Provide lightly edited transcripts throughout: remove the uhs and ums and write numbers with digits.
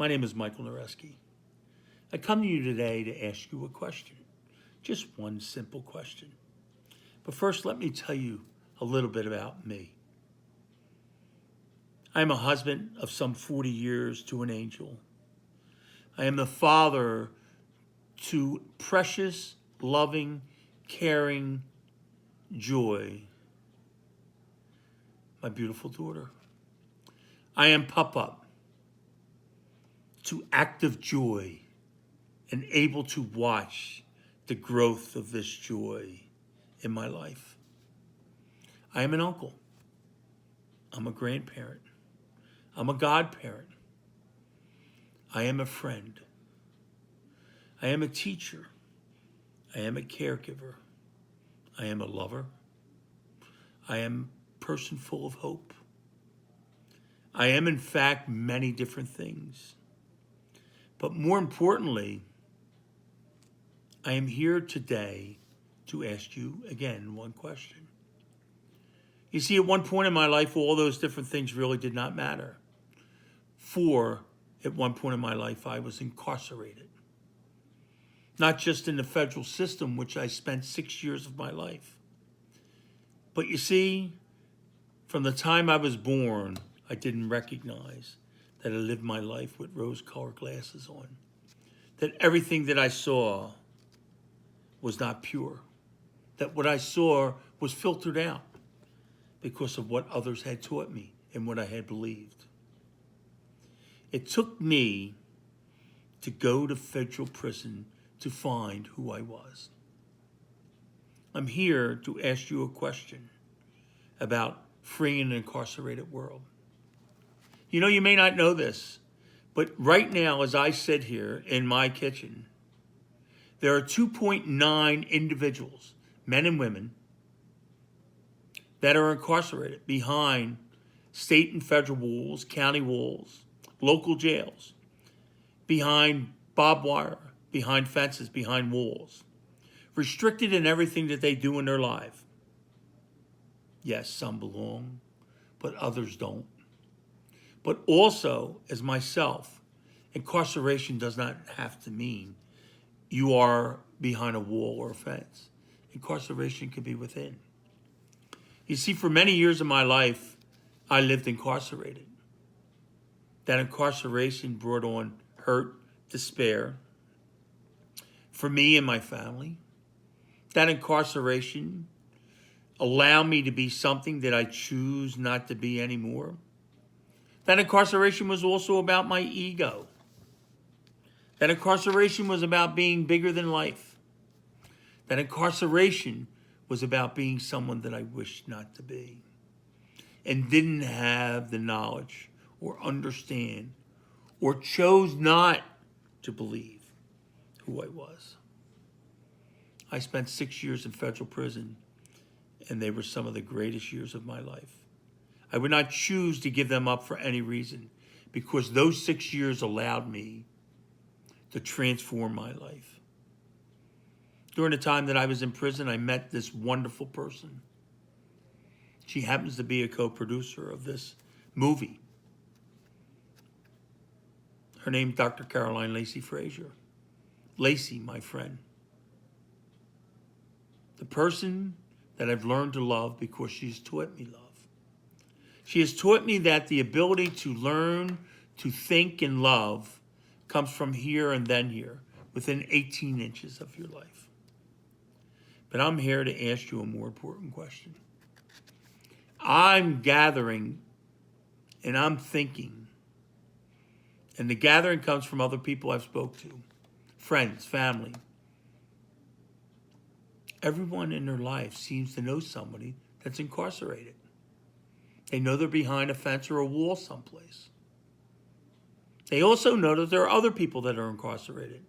My name is Michael Noreski. I come to you today to ask you a question, just one simple question. But first, let me tell you a little bit about me. I am a husband of some 40 years to an angel. I am the father to precious, loving, caring Joy, my beautiful daughter. I am Papa to active joy and able to watch the growth of this joy in my life. I am an uncle. I'm a grandparent. I'm a godparent. I am a friend. I am a teacher. I am a caregiver. I am a lover. I am a person full of hope. I am, in fact, many different things. But more importantly, I am here today to ask you, again, one question. You see, at one point in my life, all those different things really did not matter. For at one point in my life, I was incarcerated. Not just in the federal system, which I spent 6 years of my life. But you see, from the time I was born, I didn't recognize that I lived my life with rose-colored glasses on. That everything that I saw was not pure. That what I saw was filtered out because of what others had taught me and what I had believed. It took me to go to federal prison to find who I was. I'm here to ask you a question about freeing an incarcerated world. You know, you may not know this, but right now, as I sit here in my kitchen, there are 2.9 individuals, men and women, that are incarcerated behind state and federal walls, county walls, local jails, behind barbed wire, behind fences, behind walls, restricted in everything that they do in their life. Yes, some belong, but others don't. But also, as myself, incarceration does not have to mean you are behind a wall or a fence. Incarceration can be within. You see, for many years of my life, I lived incarcerated. That incarceration brought on hurt, despair for me and my family. That incarceration allowed me to be something that I choose not to be anymore. That incarceration was also about my ego. That incarceration was about being bigger than life. That incarceration was about being someone that I wished not to be and didn't have the knowledge or understand or chose not to believe who I was. I spent 6 years in federal prison, and they were some of the greatest years of my life. I would not choose to give them up for any reason because those 6 years allowed me to transform my life. During the time that I was in prison, I met this wonderful person. She happens to be a co-producer of this movie. Her name is Dr. Caroline Lacy Frazer. Lacy, my friend. The person that I've learned to love because she's taught me love. She has taught me that the ability to learn, to think and love comes from here and then here, within 18 inches of your life. But I'm here to ask you a more important question. I'm gathering and I'm thinking, and the gathering comes from other people I've spoke to, friends, family. Everyone in their life seems to know somebody that's incarcerated. They know they're behind a fence or a wall someplace. They also know that there are other people that are incarcerated,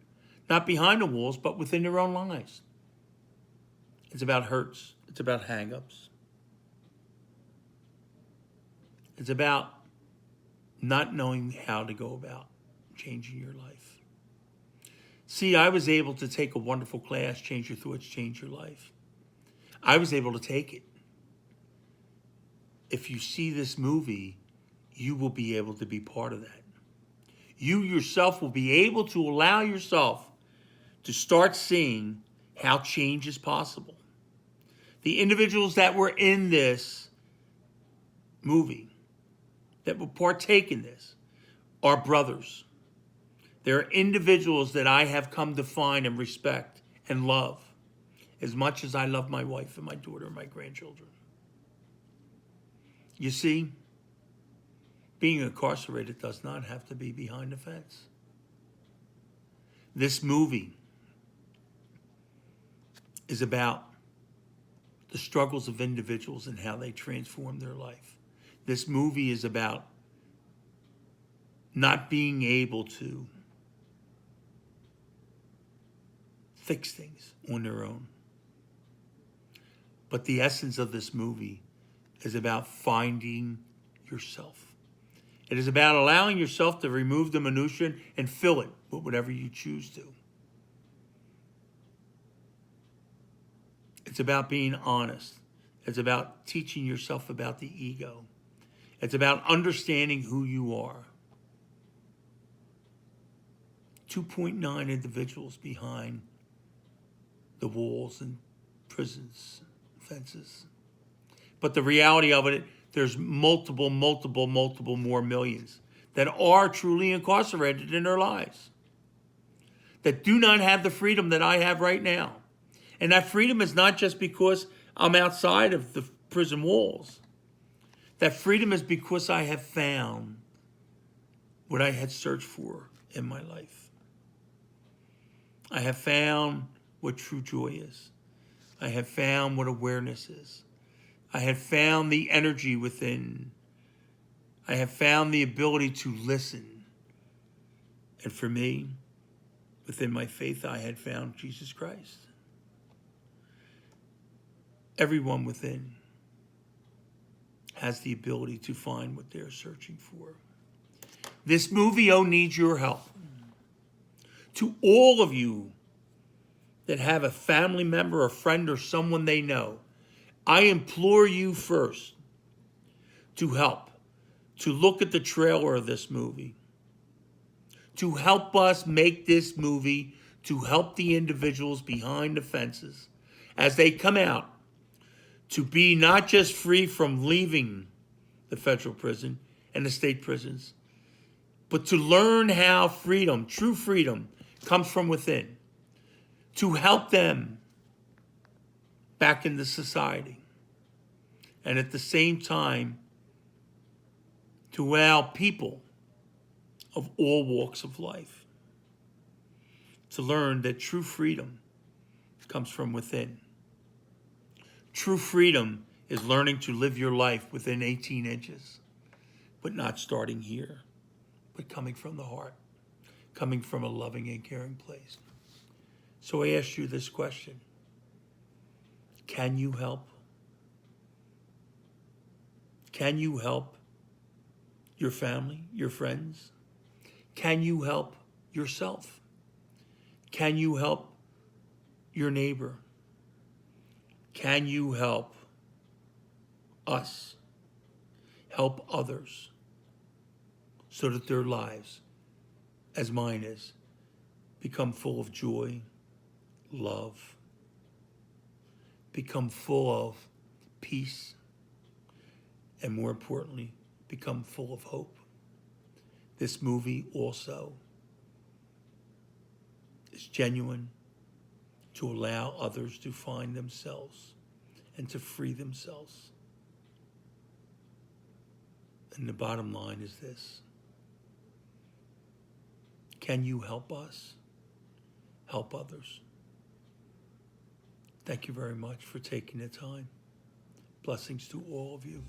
not behind the walls, but within their own lives. It's about hurts. It's about hang-ups. It's about not knowing how to go about changing your life. See, I was able to take a wonderful class, Change Your Thoughts, Change Your Life. I was able to take it. If you see this movie, you will be able to be part of that. you yourself will be able to allow yourself to start seeing how change is possible. The individuals that were in this movie, that will partake in this, are brothers. They're individuals that I have come to find and respect and love as much as I love my wife and my daughter and my grandchildren. You see, being incarcerated does not have to be behind a fence. This movie is about the struggles of individuals and how they transform their life. This movie is about not being able to fix things on their own. But the essence of this movie is about finding yourself. It is about allowing yourself to remove the minutiae and fill it with whatever you choose to. It's about being honest. It's about teaching yourself about the ego. It's about understanding who you are. 2.9 individuals behind the walls and prisons, fences. But the reality of it, there's multiple more millions that are truly incarcerated in their lives, that do not have the freedom that I have right now. And that freedom is not just because I'm outside of the prison walls. That freedom is because I have found what I had searched for in my life. I have found what true joy is. I have found what awareness is. I have found the energy within. I have found the ability to listen. And for me, within my faith, I had found Jesus Christ. Everyone within has the ability to find what they're searching for. This movie, needs your help. To all of you that have a family member, a friend, or someone they know, I implore you first to help, to look at the trailer of this movie, to help us make this movie, to help the individuals behind the fences as they come out, to be not just free from leaving the federal prison and the state prisons, but to learn how freedom, true freedom, comes from within, to help them back into society. And at the same time, to allow people of all walks of life to learn that true freedom comes from within. True freedom is learning to live your life within 18 inches, but not starting here, but coming from the heart, coming from a loving and caring place. So I ask you this question. Can you help? Can you help your family, your friends? Can you help yourself? Can you help your neighbor? Can you help us? Help others so that their lives, as mine is, become full of joy, love, become full of peace, and more importantly, become full of hope. This movie also is genuine to allow others to find themselves and to free themselves. And the bottom line is this. Can you help us help others? Thank you very much for taking the time. Blessings to all of you.